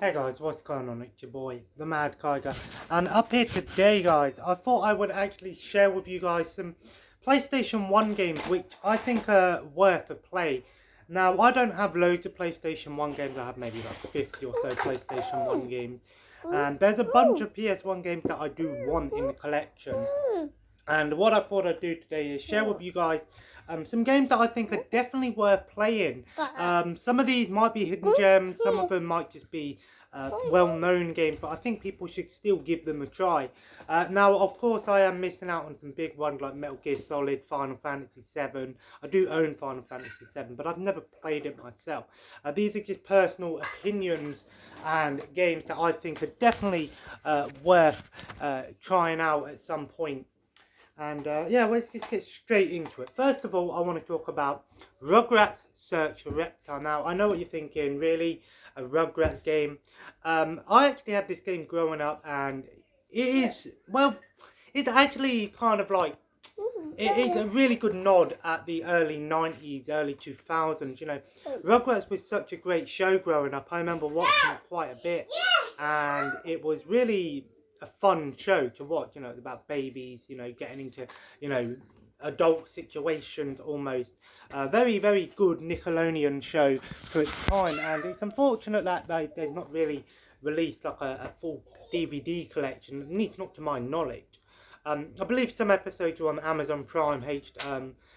Hey guys, what's going on? It's your boy, the Mad Kiger, and up here today, guys, I thought I would actually share with you guys some PlayStation 1 games which I think are worth a play. Now, I don't have loads of PlayStation 1 games, I have maybe like 50 or so PlayStation 1 games, and there's a bunch of PS1 games that I do want in the collection. And what I thought I'd do today is share with you guys some games that I think are definitely worth playing. Some of these might be hidden gems, some of them might just be well-known games, but I think people should still give them a try. Now, of course, I am missing out on some big ones like Metal Gear Solid, Final Fantasy VII. I do own Final Fantasy VII, but I've never played it myself. These are just personal opinions and games that I think are definitely worth trying out at some point. And yeah, let's just get straight into it. First of all, I want to talk about Rugrats Search for Reptar. Now, I know what you're thinking, really? A Rugrats game? I actually had this game growing up, and it is, well, it's actually kind of like, it's a really good nod at the early 90s, early 2000s, you know. Rugrats was such a great show growing up. I remember watching it quite a bit, and it was really a fun show to watch, you know, about babies, you know, getting into, you know, adult situations almost. Very, very good Nickelodeon show for its time, and it's unfortunate that they've not really released like a full DVD collection, at least not to my knowledge. I believe some episodes are on Amazon Prime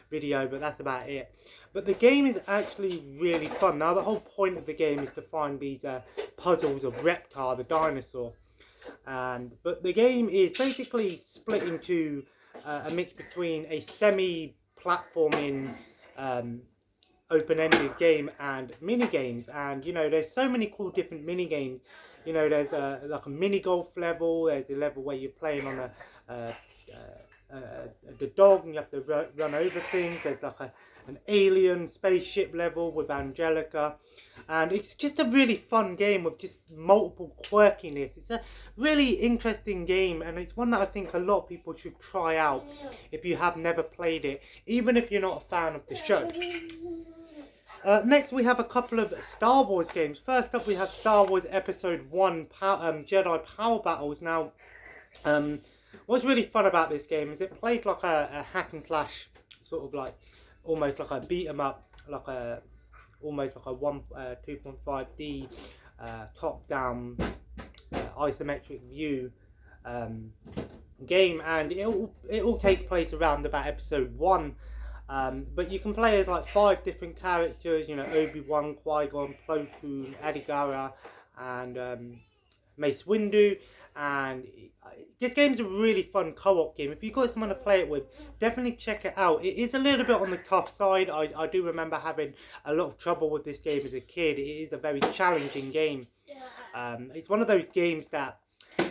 video, but that's about it. But the game is actually really fun. Now, the whole point of the game is to find these puzzles of Reptar, the dinosaur. But the game is basically split into a mix between a semi-platforming open-ended game and mini-games. And, you know, there's so many cool different mini-games. You know, there's like a mini-golf level, there's a level where you're playing on the dog and you have to run over things. There's like an alien spaceship level with Angelica, and it's just a really fun game with just multiple quirkiness. It's a really interesting game, and it's one that I think a lot of people should try out if you have never played it, even if you're not a fan of the show. Next, we have a couple of Star Wars games. First up, we have Star Wars Episode 1 Jedi Power Battles. Now, what's really fun about this game is it played like a hack and slash, sort of like almost like a beat 'em up, like a almost like a 2.5D top down isometric view game, and it all takes place around about Episode 1. But you can play as like 5 different characters, you know, Obi-Wan, Qui-Gon, Plo Koon, Adigara, and Mace Windu. And this game's a really fun co-op game. If you've got someone to play it with, definitely check it out. It is a little bit on the tough side. I do remember having a lot of trouble with this game as a kid. It is a very challenging game. It's one of those games that,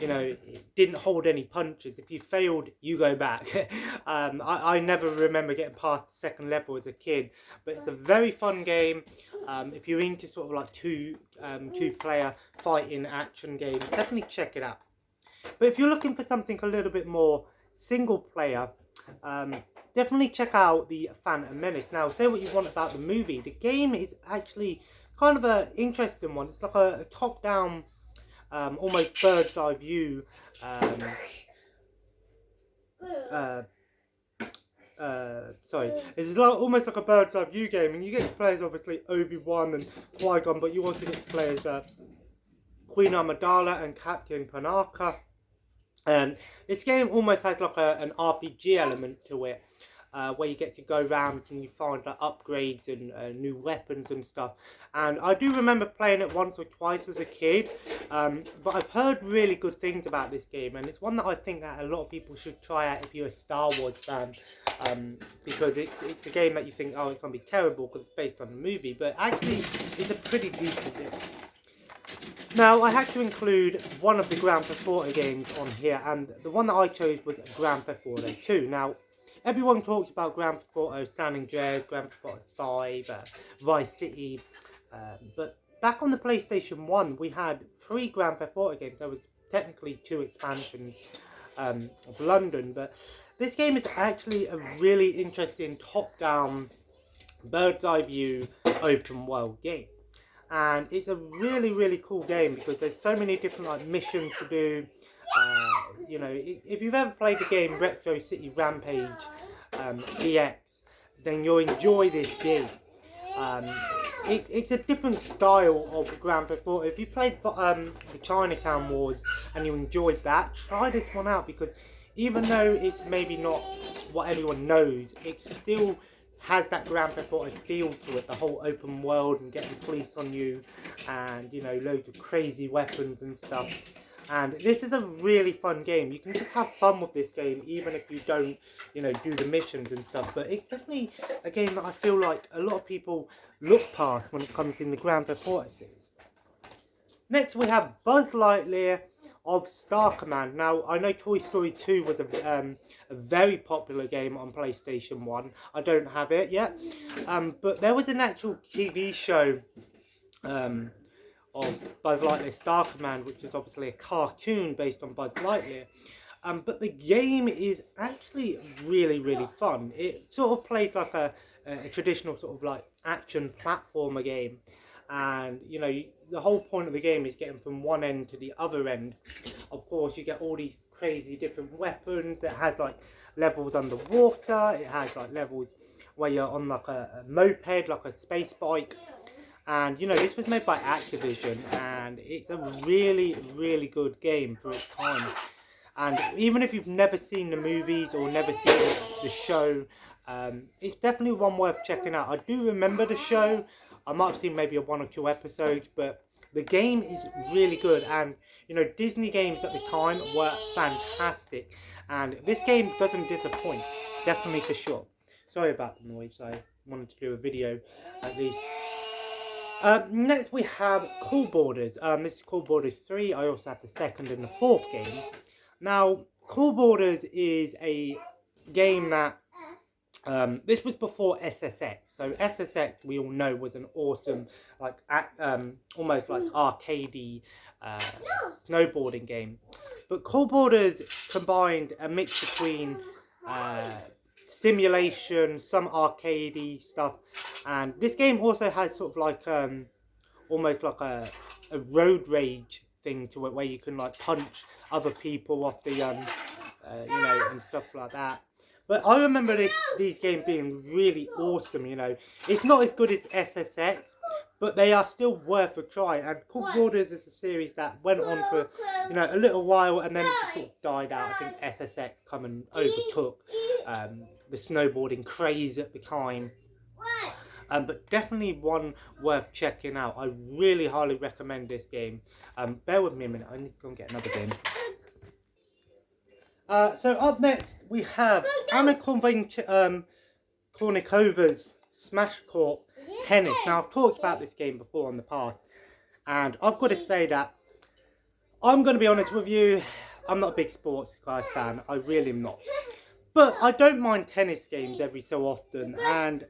you know, it didn't hold any punches. If you failed, you go back. I never remember getting past the second level as a kid, but it's a very fun game. If you're into sort of like two-player fighting action games, definitely check it out. But if you're looking for something a little bit more single-player, definitely check out the Phantom Menace. Now, say what you want about the movie. The game is actually kind of an interesting one. It's like a top-down, almost bird's eye view. It's like, almost like a bird's eye view game, and you get to play as obviously Obi-Wan and Qui-Gon, but you also get to play as Queen Amidala and Captain Panaka. And this game almost has like an RPG element to it, where you get to go around and you find like upgrades and new weapons and stuff. And I do remember playing it once or twice as a kid, but I've heard really good things about this game, and it's one that I think that a lot of people should try out if you're a Star Wars fan, because it's a game that you think, oh, it's going to be terrible because it's based on the movie, but actually it's a pretty decent game. Now, I had to include one of the Grand Theft Auto games on here, and the one that I chose was Grand Theft Auto 2. Now, everyone talks about Grand Theft Auto San Andreas, Grand Theft Auto 5, Vice City, but back on the PlayStation 1, we had 3 Grand Theft Auto games. There was technically 2 expansions of London, but this game is actually a really interesting top-down, bird's-eye view, open-world game. and it's a really cool game because there's so many different like missions to do. You know, if you've ever played the game Retro City Rampage DX, then you'll enjoy this game. It's a different style of Grand Theft Auto. If you played the Chinatown Wars and you enjoyed that, try this one out, because even though it's maybe not what everyone knows, it still has that Grand Theft Auto feel to it. The whole open world and getting police on you, and you know, loads of crazy weapons and stuff. And this is a really fun game. You can just have fun with this game, even if you don't, you know, do the missions and stuff. But it's definitely a game that I feel like a lot of people look past when it comes in the Grand Theft Auto series. Next, we have Buzz Lightyear of Star Command. Now, I know Toy Story 2 was a very popular game on PlayStation 1. I don't have it yet. But there was an actual TV show of Buzz Lightyear Star Command, which is obviously a cartoon based on Buzz Lightyear. But the game is actually really fun. It sort of plays like a traditional sort of like action platformer game. And, you know, the whole point of the game is getting from one end to the other end. Of course, you get all these crazy different weapons. It has like levels underwater. It has like levels where you're on like a moped, like a space bike. And, you know, this was made by Activision, and it's a really good game for its time. And even if you've never seen the movies or never seen the show, it's definitely one worth checking out. I do remember the show. I might have seen maybe one or two episodes, but the game is really good. And, you know, Disney games at the time were fantastic. And this game doesn't disappoint, definitely for sure. Sorry about the noise, I wanted to do a video at least. Next we have Cool Borders. This is Cool Borders 3. I also have the second and the fourth game. Now, Cool Borders is a game that this was before SSX. So SSX, we all know, was an awesome, like almost like arcadey snowboarding game. But Cool Borders combined a mix between simulation, some arcadey stuff, and this game also has sort of like almost like a road rage thing to it, where you can like punch other people off the you know, and stuff like that. But I remember these games being really awesome. You know, it's not as good as SSX, but they are still worth a try. And Cool Borders is a series that went on for, you know, a little while, and then it just sort of died out. I think SSX come and overtook the snowboarding craze at the time. But definitely one worth checking out. I really highly recommend this game. Bear with me a minute, I need to go and get another game. So up next we have Anna Kournikova's Smash Court Tennis. Now, I've talked about this game before in the past, and I've got to say that I'm going to be honest with you, I'm not a big sports guy fan. I really am not. But I don't mind tennis games every so often, and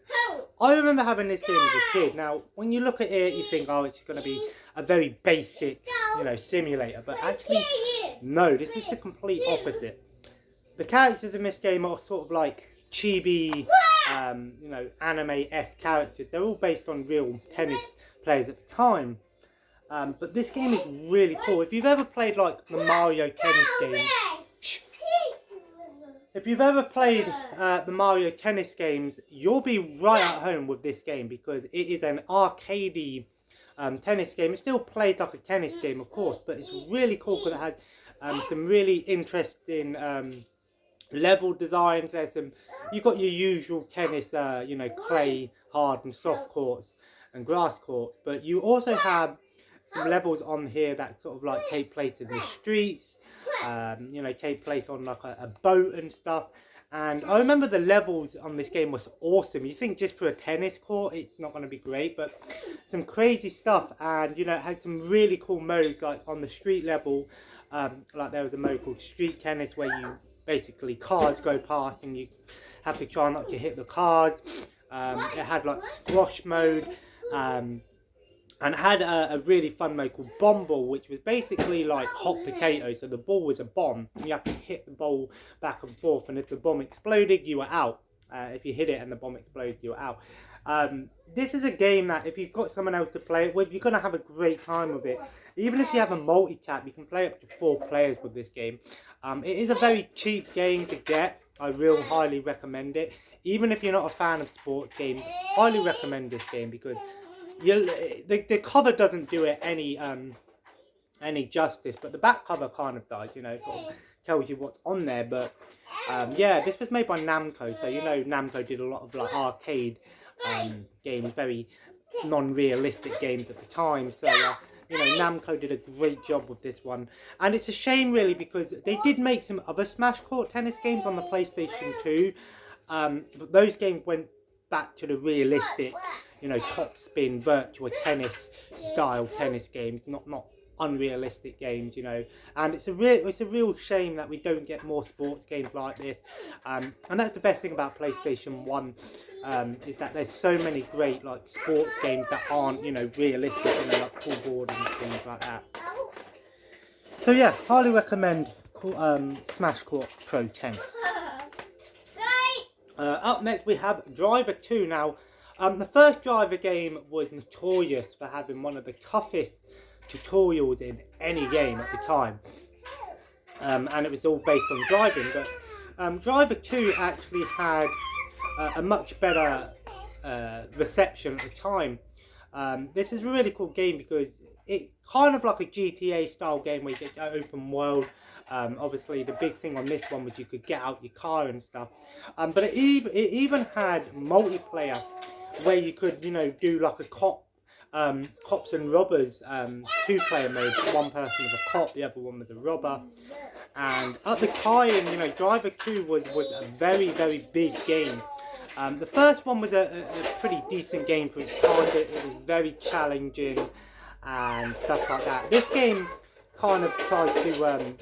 I remember having this game as a kid. Now, when you look at it, you think, oh, it's going to be a very basic, you know, simulator. But actually, no, this is the complete opposite. The characters in this game are sort of like chibi, you know, anime-esque characters. They're all based on real tennis players at the time. But this game is really cool. If you've ever played like the Mario tennis game, if you've ever played the Mario tennis games, you'll be right at home with this game, because it is an arcadey tennis game. It's still played like a tennis game, of course, but it's really cool because it has some really interesting level designs. There's some, you've got your usual tennis, you know, clay, hard and soft courts and grass courts, but you also have some levels on here that sort of like take place in the streets, you know, take place on like a boat and stuff. And I remember the levels on this game was awesome. You think just for a tennis court it's not going to be great, but some crazy stuff. And you know, it had some really cool modes, like on the street level, like there was a mode called Street Tennis, where you basically, cars go past and you have to try not to hit the cars. It had like squash mode, and it had a really fun mode called Bomb Ball, which was basically like hot potato. So the ball was a bomb, and you have to hit the ball back and forth, and if the bomb exploded, you were out. If you hit it and the bomb exploded, you were out. This is a game that if you've got someone else to play it with, you're going to have a great time with it. Even if you have a multi-tap, you can play up to 4 players with this game. It is a very cheap game to get. I will highly recommend it. Even if you're not a fan of sports games, highly recommend this game because the cover doesn't do it any justice, but the back cover kind of does, sort of tells you what's on there. But yeah, this was made by Namco, so Namco did a lot of like arcade games, very non-realistic games at the time. So Namco did a great job with this one, and it's a shame really because they did make some other Smash Court tennis games on the PlayStation 2, but those games went back to the realistic, top spin virtual tennis style tennis games, not unrealistic games, and it's a real shame that we don't get more sports games like this, and that's the best thing about PlayStation 1, is that there's so many great like sports games that aren't realistic, like full board and things like that. So yeah, highly recommend Smash Court Pro Tennis. Up next we have Driver 2. Now the first Driver game was notorious for having one of the toughest tutorials in any game at the time, and it was all based on driving, but Driver 2 actually had a much better reception at the time. This is a really cool game because it kind of like a GTA style game where you get open world. Obviously the big thing on this one was you could get out your car and stuff, but it even had multiplayer where you could do like a cops and robbers 2-player mode. One person was a cop, the other one was a robber. And at the time, Driver 2 was a very, very big game. The first one was a pretty decent game for its time. It was very challenging and stuff like that. This game kind of tried to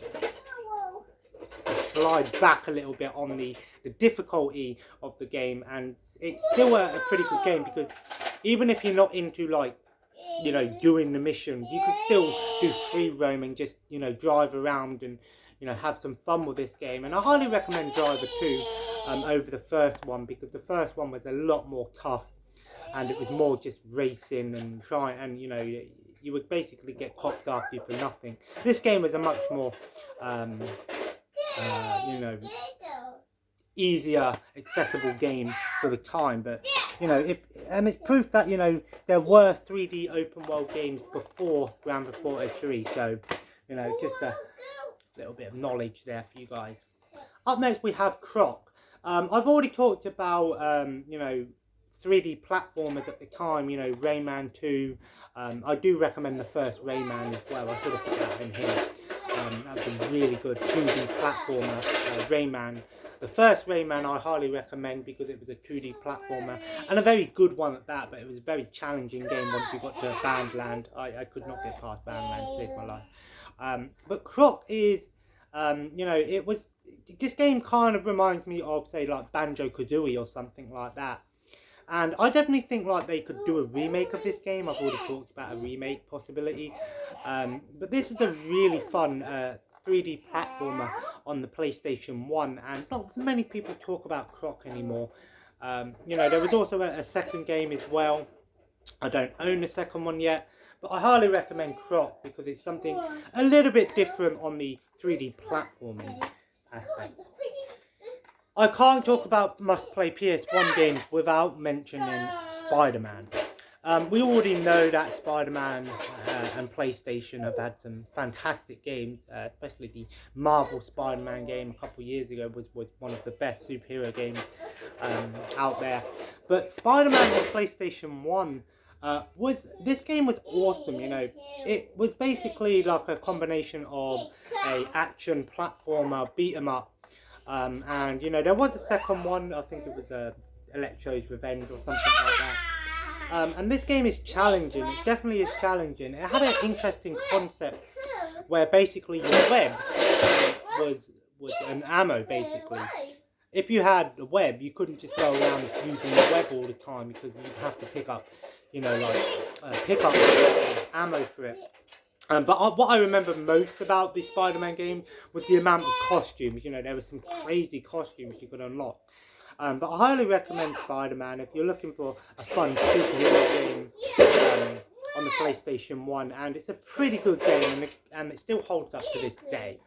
slide back a little bit on the difficulty of the game, and it's still a pretty good game because even if you're not into like doing the mission, you could still do free roaming, just drive around and have some fun with this game. And I highly recommend Driver 2 over the first one because the first one was a lot more tough and it was more just racing and trying, and you would basically get copped after you for nothing. This game was a much more easier, accessible game for the time, but and it's proof that there were 3D open world games before Grand Theft Auto 3. So just a little bit of knowledge there for you guys. Up next we have Croc. I've already talked about 3D platformers at the time. Rayman 2. I do recommend the first Rayman as well. I should have put that in here. That was a really good 2D platformer, Rayman. The first Rayman I highly recommend because it was a 2D platformer and a very good one at that, but it was a very challenging game once you got to Bandland. I could not get past Bandland, saved my life. But Croc is, this game kind of reminds me of, say, like Banjo-Kazooie or something like that. And I definitely think like they could do a remake of this game. I've already talked about a remake possibility. But this is a really fun 3D platformer on the PlayStation 1, and not many people talk about Croc anymore. There was also a second game as well. I don't own the second one yet, but I highly recommend Croc because it's something a little bit different on the 3D platforming aspect. I can't talk about must-play PS1 games without mentioning Spider-Man. We already know that Spider-Man and PlayStation have had some fantastic games, especially the Marvel Spider-Man game a couple of years ago was one of the best superhero games out there. But Spider-Man on PlayStation 1, this game was awesome. It was basically like a combination of a action platformer, beat 'em up, and there was a second one. I think it was Electro's Revenge or something like that. And this game is challenging. It definitely is challenging. It had an interesting concept where basically your web was an ammo. Basically, if you had a web, you couldn't just go around using the web all the time because you'd have to pick up, pick up ammo for it. But what I remember most about the Spider-Man game was the amount of costumes. There were some crazy costumes you could unlock. But I highly recommend Spider-Man if you're looking for a fun superhero game on the PlayStation 1, and it's a pretty good game, and it still holds up to this day.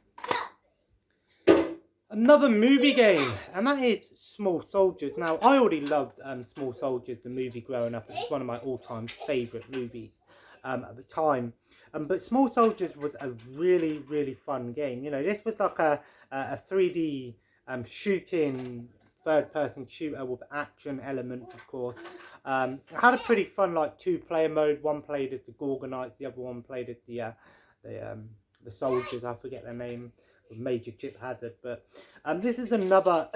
Another movie game, and that is Small Soldiers. Now, I already loved Small Soldiers, the movie, growing up. It was one of my all-time favourite movies at the time. But Small Soldiers was a really, really fun game. You know, this was like a 3D shooting, third-person shooter with action elements, of course. It had a pretty fun, like, two-player mode. One played as the Gorgonites, the other one played as the soldiers. I forget their name. Major Chip Hazard. But this is another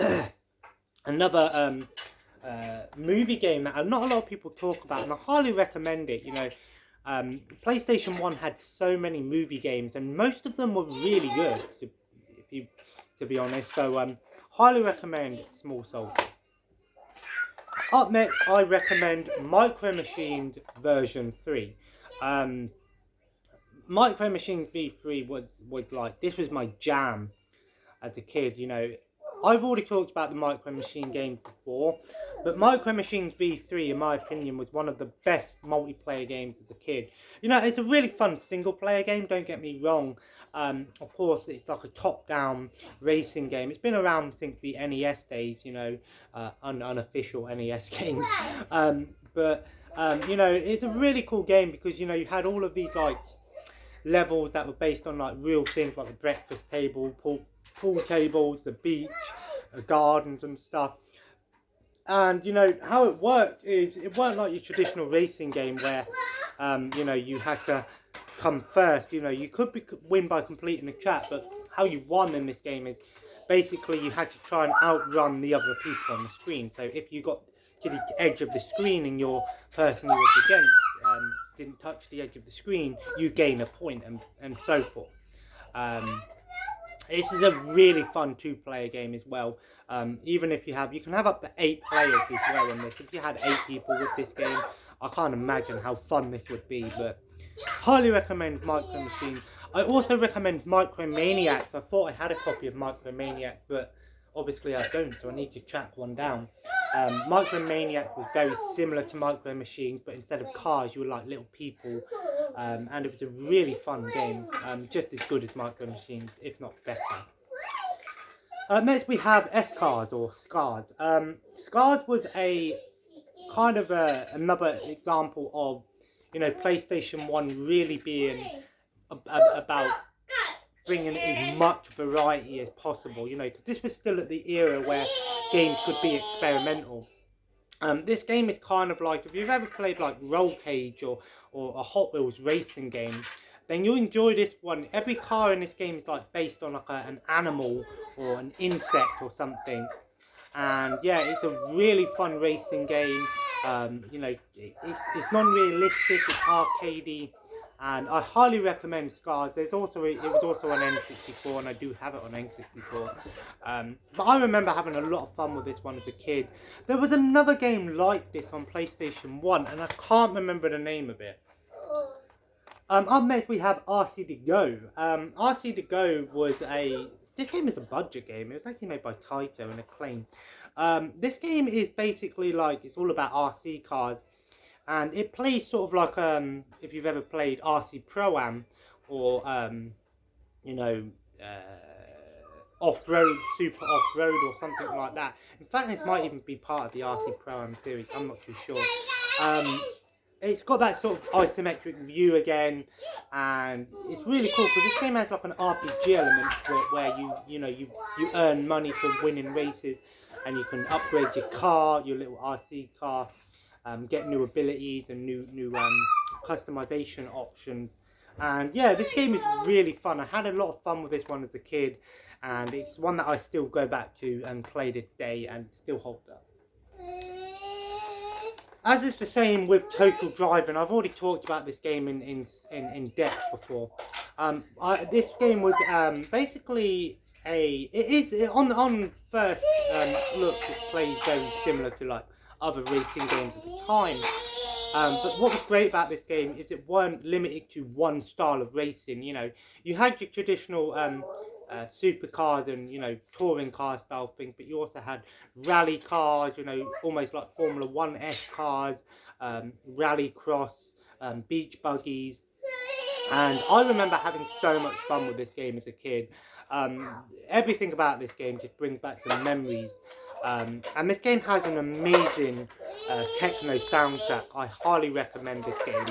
movie game that not a lot of people talk about, and I highly recommend it. You know, PlayStation 1 had so many movie games, and most of them were really good, to be honest. So highly recommend Small Soldiers. Up next, I recommend Micro Machines version 3. Micro Machines V3 was like, this was my jam as a kid. You know, I've already talked about the Micro Machine games before, but Micro Machines V3, in my opinion, was one of the best multiplayer games as a kid. You know, it's a really fun single player game, don't get me wrong. Of course, it's like a top-down racing game. It's been around since the NES days, you know, unofficial NES games. But you know, it's a really cool game because, you know, you had all of these, like, levels that were based on, like, real things, like the breakfast table, pool tables, the beach, gardens and stuff. And, you know, how it worked is, it weren't like your traditional racing game where, you know, you had to come first. You know, you could win by completing the track, but how you won in this game is basically you had to try and outrun the other people on the screen. So if you got to the edge of the screen and your person you was against didn't touch the edge of the screen, you gain a point, and so forth. This is a really fun two-player game as well. Even if you can have up to 8 players as well in this. If you had 8 people with this game, I can't imagine how fun this would be. But highly recommend Micro Machines. I also recommend Micromaniacs. I thought I had a copy of Micromaniacs, but obviously I don't, so I need to track one down. Micromaniacs was very similar to Micro Machines, but instead of cars, you were like little people, and it was a really fun game, just as good as Micro Machines, if not better. Next we have S-Cars, or Scars. Scars was a kind of another example of, you know, PlayStation 1 really being about bringing as much variety as possible, you know, because this was still at the era where games could be experimental. This game is kind of like, if you've ever played like Roll Cage or a Hot Wheels racing game, then you'll enjoy this one. Every car in this game is like based on like an animal or an insect or something. And yeah, it's a really fun racing game. You know, it's non-realistic, it's arcadey. And I highly recommend Scars. It was also on N64, and I do have it on N64. But I remember having a lot of fun with this one as a kid. There was another game like this on PlayStation 1, and I can't remember the name of it. Up next we have RC to Go. RC to Go was this game is a budget game. It was actually made by Taito and Acclaim. This game is basically like, it's all about RC cars. And it plays sort of like, if you've ever played RC Pro-Am, or, you know, Off-Road, Super Off-Road, or something like that. In fact, it might even be part of the RC Pro-Am series, I'm not too sure. It's got that sort of isometric view again, and it's really cool, because this game has like an RPG element to it, where you earn money for winning races, and you can upgrade your car, your little RC car, get new abilities and new customization options. And yeah, this game is really fun. I had a lot of fun with this one as a kid, and it's one that I still go back to and play this day and still holds up. As is the same with Total Driving, I've already talked about this game in depth before. This game was basically on first look, it plays very similar to like other racing games at the time. But what was great about this game is it weren't limited to one style of racing. You know, you had your traditional supercars and, you know, touring car style thing, but you also had rally cars, you know, almost like Formula 1-esque cars, rally cross, beach buggies. And I remember having so much fun with this game as a kid. Everything about this game just brings back some memories. And this game has an amazing techno soundtrack. I highly recommend this game.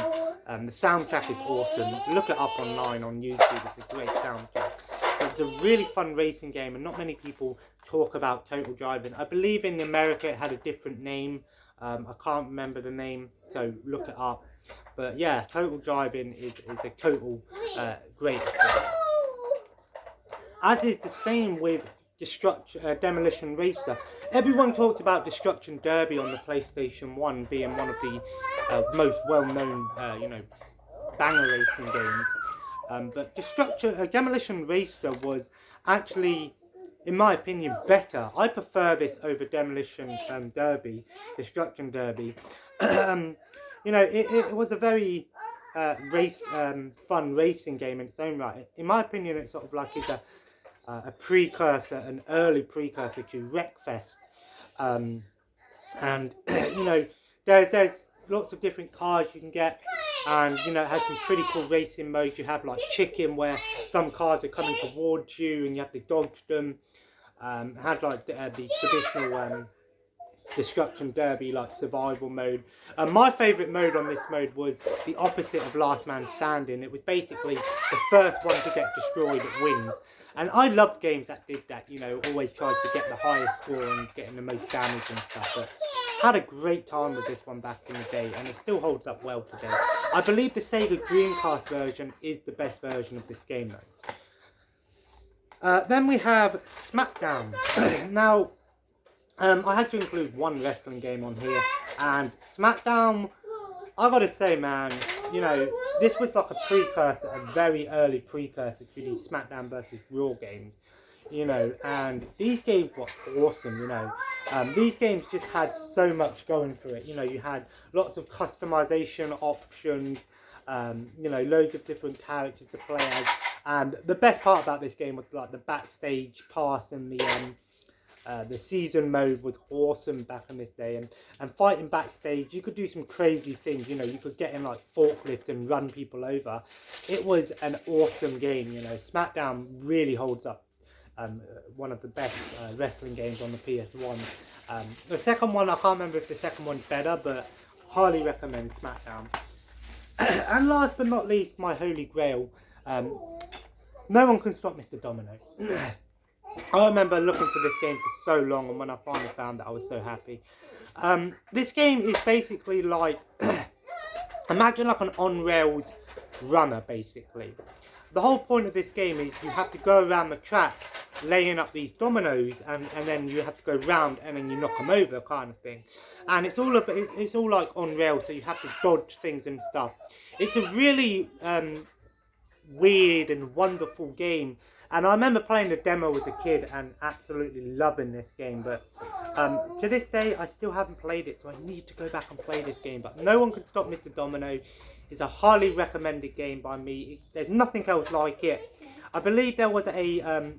The soundtrack is awesome. Look it up online on YouTube. It's a great soundtrack. It's a really fun racing game, and not many people talk about Total Driving. I believe in America it had a different name. I can't remember the name, so look it up. But yeah, Total Driving is a total great game. As is the same with Demolition Racer. Everyone talked about Destruction Derby on the PlayStation 1 being one of the most well-known, you know, banger racing games. But Demolition Racer was actually, in my opinion, better. I prefer this over Destruction Derby. You know, it was a very fun racing game in its own right. In my opinion, it's sort of like is a precursor, an early precursor to Wreckfest. And you know, there's lots of different cars you can get, and you know, it has some pretty cool racing modes. You have like Chicken, where some cars are coming towards you and you have to dodge them. It had like the traditional Destruction Derby like survival mode. My favourite mode on this mode was the opposite of Last Man Standing. It was basically the first one to get destroyed that wins. And I loved games that did that, you know, always tried to get the highest score and getting the most damage and stuff. But had a great time with this one back in the day, and it still holds up well today. I believe the Sega Dreamcast version is the best version of this game though. Then we have SmackDown. Now, I had to include one wrestling game on here, and SmackDown, I gotta say, man, you know, this was like a precursor, a very early precursor to the SmackDown vs. Raw games, you know, and these games were awesome, you know. These games just had so much going for it, you know, you had lots of customization options, you know, loads of different characters to play as, and the best part about this game was like the backstage pass and the season mode was awesome back in this day, and fighting backstage, you could do some crazy things, you know, you could get in like forklifts and run people over. It was an awesome game, you know. SmackDown really holds up, one of the best wrestling games on the PS1. The second one, I can't remember if the second one's better, but highly recommend SmackDown. And last but not least, my holy grail, No One Can Stop Mr. Domino. I remember looking for this game for so long, and when I finally found it, I was so happy. This game is basically like, imagine like an on-rails runner, basically. The whole point of this game is you have to go around the track, laying up these dominoes, and then you have to go round, and then you knock them over, kind of thing. And it's all like on rails, so you have to dodge things and stuff. It's a really weird and wonderful game. And I remember playing the demo as a kid and absolutely loving this game. But to this day, I still haven't played it, so I need to go back and play this game. But No One Can Stop Mr. Domino is a highly recommended game by me. There's nothing else like it. I believe there was a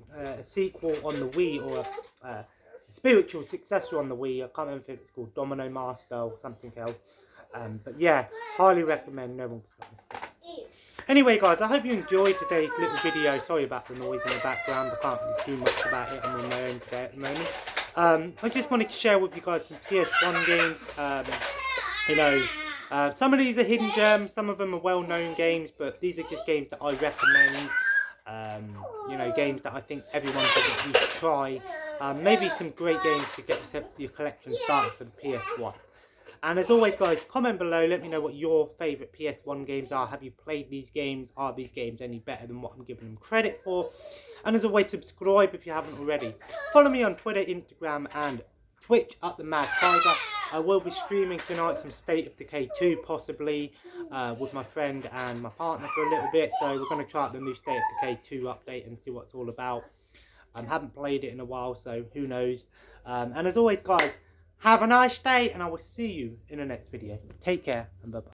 sequel on the Wii, or a spiritual successor on the Wii. I can't remember if it's called Domino Master or something else. But yeah, highly recommend No One Can Stop Mr. Domino. Anyway guys, I hope you enjoyed today's little video. Sorry about the noise in the background, I can't really do much about it. I'm on my own today at the moment. I just wanted to share with you guys some PS1 games. You know, some of these are hidden gems, some of them are well-known games, but these are just games that I recommend. You know, games that I think everyone should at least try. Maybe some great games to get your collection started for the PS1. And as always guys, comment below, let me know what your favourite PS1 games are. Have you played these games? Are these games any better than what I'm giving them credit for? And as always, subscribe if you haven't already. Follow me on Twitter, Instagram and Twitch at The Mad Tiger. I will be streaming tonight some State of Decay 2 possibly, with my friend and my partner for a little bit. So we're going to try out the new State of Decay 2 update and see what it's all about. Haven't played it in a while, so who knows. And as always guys, have a nice day, and I will see you in the next video. Take care, and bye-bye.